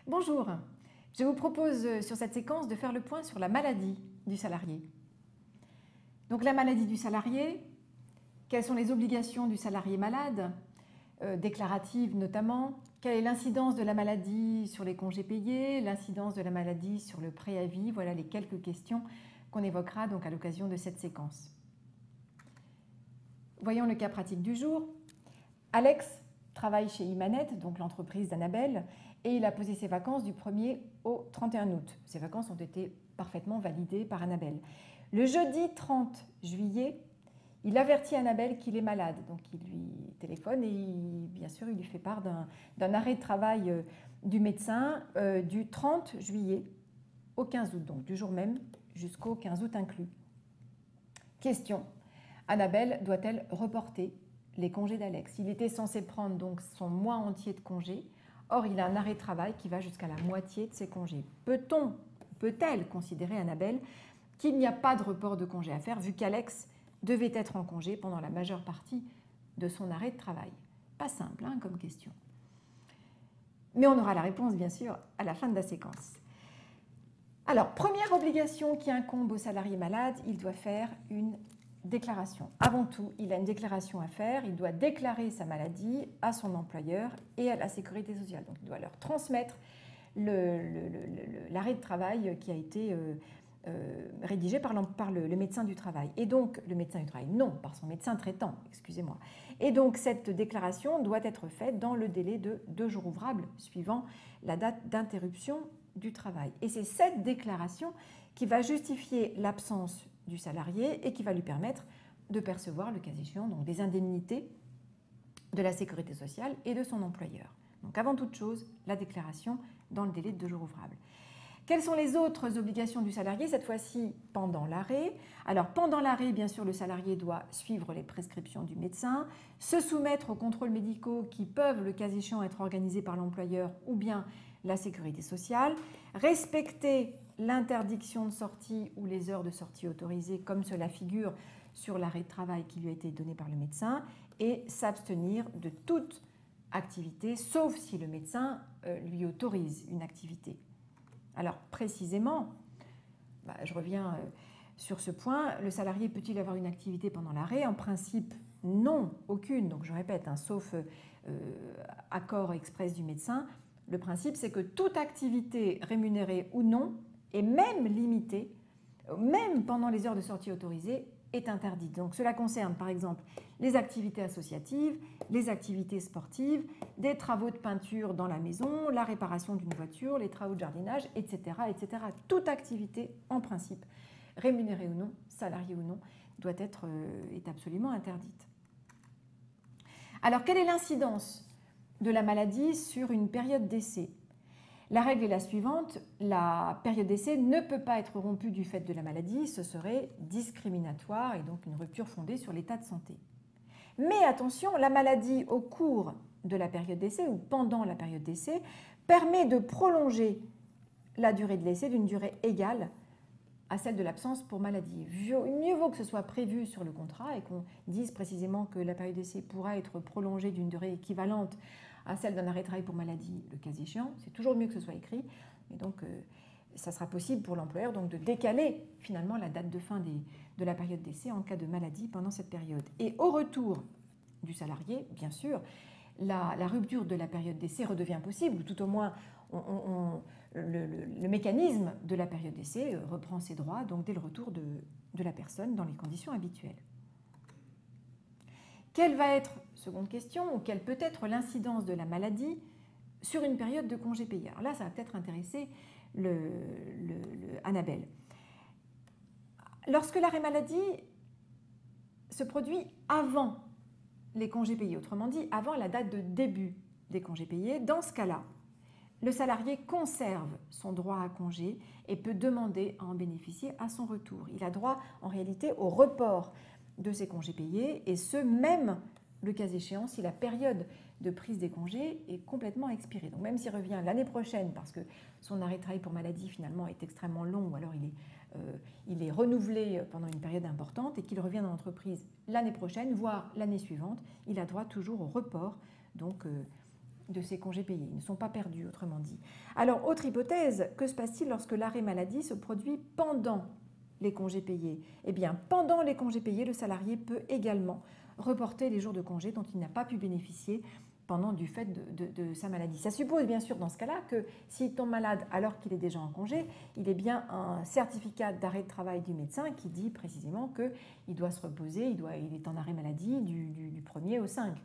Bonjour, je vous propose sur cette séquence de faire le point sur la maladie du salarié. Donc la maladie du salarié, quelles sont les obligations du salarié malade, déclaratives notamment, quelle est l'incidence de la maladie sur les congés payés, l'incidence de la maladie sur le préavis, voilà les quelques questions qu'on évoquera donc à l'occasion de cette séquence. Voyons le cas pratique du jour. Alex travaille chez Imanet, donc l'entreprise d'Annabelle, et il a posé ses vacances du 1er au 31 août. Ces vacances ont été parfaitement validées par Annabelle. Le jeudi 30 juillet, il avertit Annabelle qu'il est malade. Donc il lui téléphone et bien sûr il lui fait part d'un arrêt de travail du médecin du 30 juillet au 15 août, donc du jour même jusqu'au 15 août inclus. Question, Annabelle doit-elle reporter les congés d'Alex? Il était censé prendre donc son mois entier de congés. Or, il a un arrêt de travail qui va jusqu'à la moitié de ses congés. Peut-elle considérer, Annabelle, qu'il n'y a pas de report de congé à faire vu qu'Alex devait être en congé pendant la majeure partie de son arrêt de travail? Pas simple comme question. Mais on aura la réponse, bien sûr, à la fin de la séquence. Alors, première obligation qui incombe au salarié malade, il doit faire une déclaration. Avant tout, il a une déclaration à faire. Il doit déclarer sa maladie à son employeur et à la sécurité sociale. Donc, il doit leur transmettre l'arrêt de travail qui a été rédigé par le médecin du travail. Et donc, le médecin du travail, non, par son médecin traitant, excusez-moi. Et donc, cette déclaration doit être faite dans le délai de 2 jours ouvrables suivant la date d'interruption du travail. Et c'est cette déclaration qui va justifier l'absence du salarié et qui va lui permettre de percevoir, le cas échéant, donc des indemnités de la sécurité sociale et de son employeur. Donc avant toute chose, la déclaration dans le délai de 2 jours ouvrables. Quelles sont les autres obligations du salarié, cette fois-ci pendant l'arrêt? Alors pendant l'arrêt, bien sûr, le salarié doit suivre les prescriptions du médecin, se soumettre aux contrôles médicaux qui peuvent, le cas échéant, être organisés par l'employeur ou bien la sécurité sociale, respecter l'interdiction de sortie ou les heures de sortie autorisées comme cela figure sur l'arrêt de travail qui lui a été donné par le médecin et s'abstenir de toute activité sauf si le médecin lui autorise une activité. Alors précisément, je reviens sur ce point, le salarié peut-il avoir une activité pendant l'arrêt? En principe, non, aucune. Donc je répète, sauf accord express du médecin, le principe c'est que toute activité rémunérée ou non, et même limitée, même pendant les heures de sortie autorisées, est interdite. Donc cela concerne par exemple les activités associatives, les activités sportives, des travaux de peinture dans la maison, la réparation d'une voiture, les travaux de jardinage, etc., etc. Toute activité, en principe, rémunérée ou non, salariée ou non, est absolument interdite. Alors, quelle est l'incidence de la maladie sur une période d'essai? La règle est la suivante, la période d'essai ne peut pas être rompue du fait de la maladie, ce serait discriminatoire et donc une rupture fondée sur l'état de santé. Mais attention, la maladie au cours de la période d'essai ou pendant la période d'essai permet de prolonger la durée de l'essai d'une durée égale à celle de l'absence pour maladie. Mieux vaut que ce soit prévu sur le contrat et qu'on dise précisément que la période d'essai pourra être prolongée d'une durée équivalente à celle d'un arrêt de travail pour maladie, le cas échéant. C'est toujours mieux que ce soit écrit. Et donc, ça sera possible pour l'employeur de décaler finalement la date de fin de la période d'essai en cas de maladie pendant cette période. Et au retour du salarié, bien sûr, la rupture de la période d'essai redevient possible, ou tout au moins le mécanisme de la période d'essai reprend ses droits donc dès le retour de la personne dans les conditions habituelles. Quelle va être, seconde question, ou quelle peut être l'incidence de la maladie sur une période de congé payé? Alors là, ça va peut-être intéresser Annabelle. Lorsque l'arrêt maladie se produit avant les congés payés, autrement dit, avant la date de début des congés payés, dans ce cas-là, le salarié conserve son droit à congé et peut demander à en bénéficier à son retour. Il a droit en réalité au report de ses congés payés et ce même le cas échéant si la période de prise des congés est complètement expirée. Donc même s'il revient l'année prochaine parce que son arrêt de travail pour maladie finalement est extrêmement long ou alors il est renouvelé pendant une période importante et qu'il revient dans l'entreprise l'année prochaine, voire l'année suivante, il a droit toujours au report donc, de ces congés payés. Ils ne sont pas perdus, autrement dit. Alors, autre hypothèse, que se passe-t-il lorsque l'arrêt maladie se produit pendant les congés payés? Eh bien, pendant les congés payés, le salarié peut également reporter les jours de congé dont il n'a pas pu bénéficier pendant du fait de sa maladie. Ça suppose bien sûr dans ce cas-là que s'il tombe malade alors qu'il est déjà en congé, il est bien un certificat d'arrêt de travail du médecin qui dit précisément qu'il doit se reposer, il est en arrêt maladie du 1er au 5.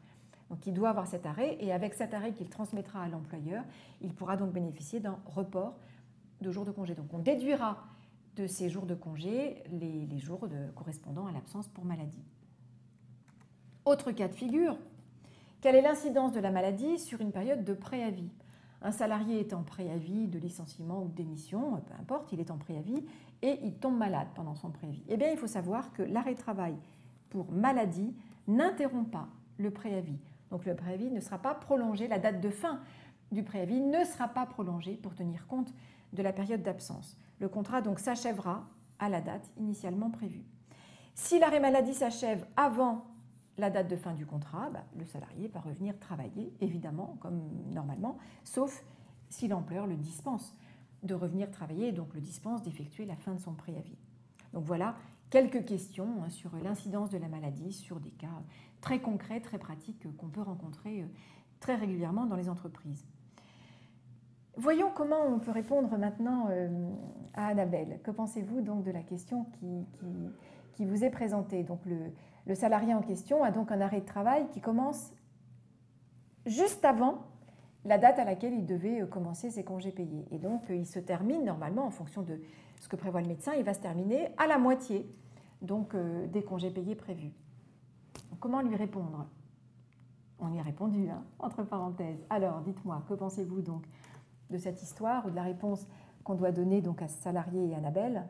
Donc il doit avoir cet arrêt et avec cet arrêt qu'il transmettra à l'employeur, il pourra donc bénéficier d'un report de jours de congé. Donc on déduira de ces jours de congé les jours correspondant à l'absence pour maladie. Autre cas de figure, quelle est l'incidence de la maladie sur une période de préavis? Un salarié est en préavis de licenciement ou de démission, peu importe, il est en préavis et il tombe malade pendant son préavis. Eh bien, il faut savoir que l'arrêt de travail pour maladie n'interrompt pas le préavis. Donc le préavis ne sera pas prolongé, la date de fin du préavis ne sera pas prolongée pour tenir compte de la période d'absence. Le contrat donc s'achèvera à la date initialement prévue. Si l'arrêt maladie s'achève avant la date de fin du contrat, le salarié va revenir travailler, évidemment, comme normalement, sauf si l'employeur le dispense de revenir travailler et donc le dispense d'effectuer la fin de son préavis. Donc voilà quelques questions sur l'incidence de la maladie, sur des cas très concrets, très pratiques qu'on peut rencontrer très régulièrement dans les entreprises. Voyons comment on peut répondre maintenant à Annabelle. Que pensez-vous donc de la question qui vous est présentée? Donc le salarié en question a donc un arrêt de travail qui commence juste avant la date à laquelle il devait commencer ses congés payés. Et donc il se termine normalement, en fonction de ce que prévoit le médecin, il va se terminer à la moitié donc, des congés payés prévus. Donc, comment lui répondre? On y a répondu, hein, entre parenthèses. Alors, dites-moi, que pensez-vous donc de cette histoire ou de la réponse qu'on doit donner donc à ce salarié et à Annabelle?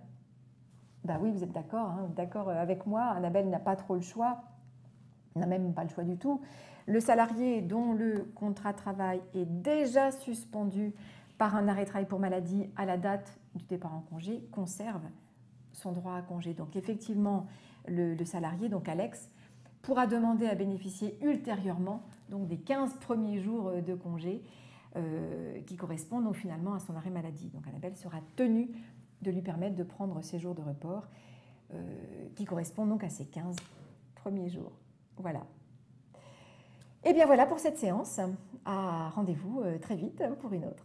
Ben oui, vous êtes d'accord, hein, d'accord avec moi, Annabelle n'a pas trop le choix, n'a même pas le choix du tout. Le salarié dont le contrat de travail est déjà suspendu par un arrêt de travail pour maladie à la date du départ en congé conserve son droit à congé. Donc effectivement, le salarié, donc Alex, pourra demander à bénéficier ultérieurement donc, des 15 premiers jours de congé qui correspondent donc, finalement à son arrêt maladie. Donc Annabelle sera tenue de lui permettre de prendre ces jours de report qui correspondent donc à ces 15 premiers jours. Voilà. Et bien voilà pour cette séance. Rendez-vous très vite pour une autre.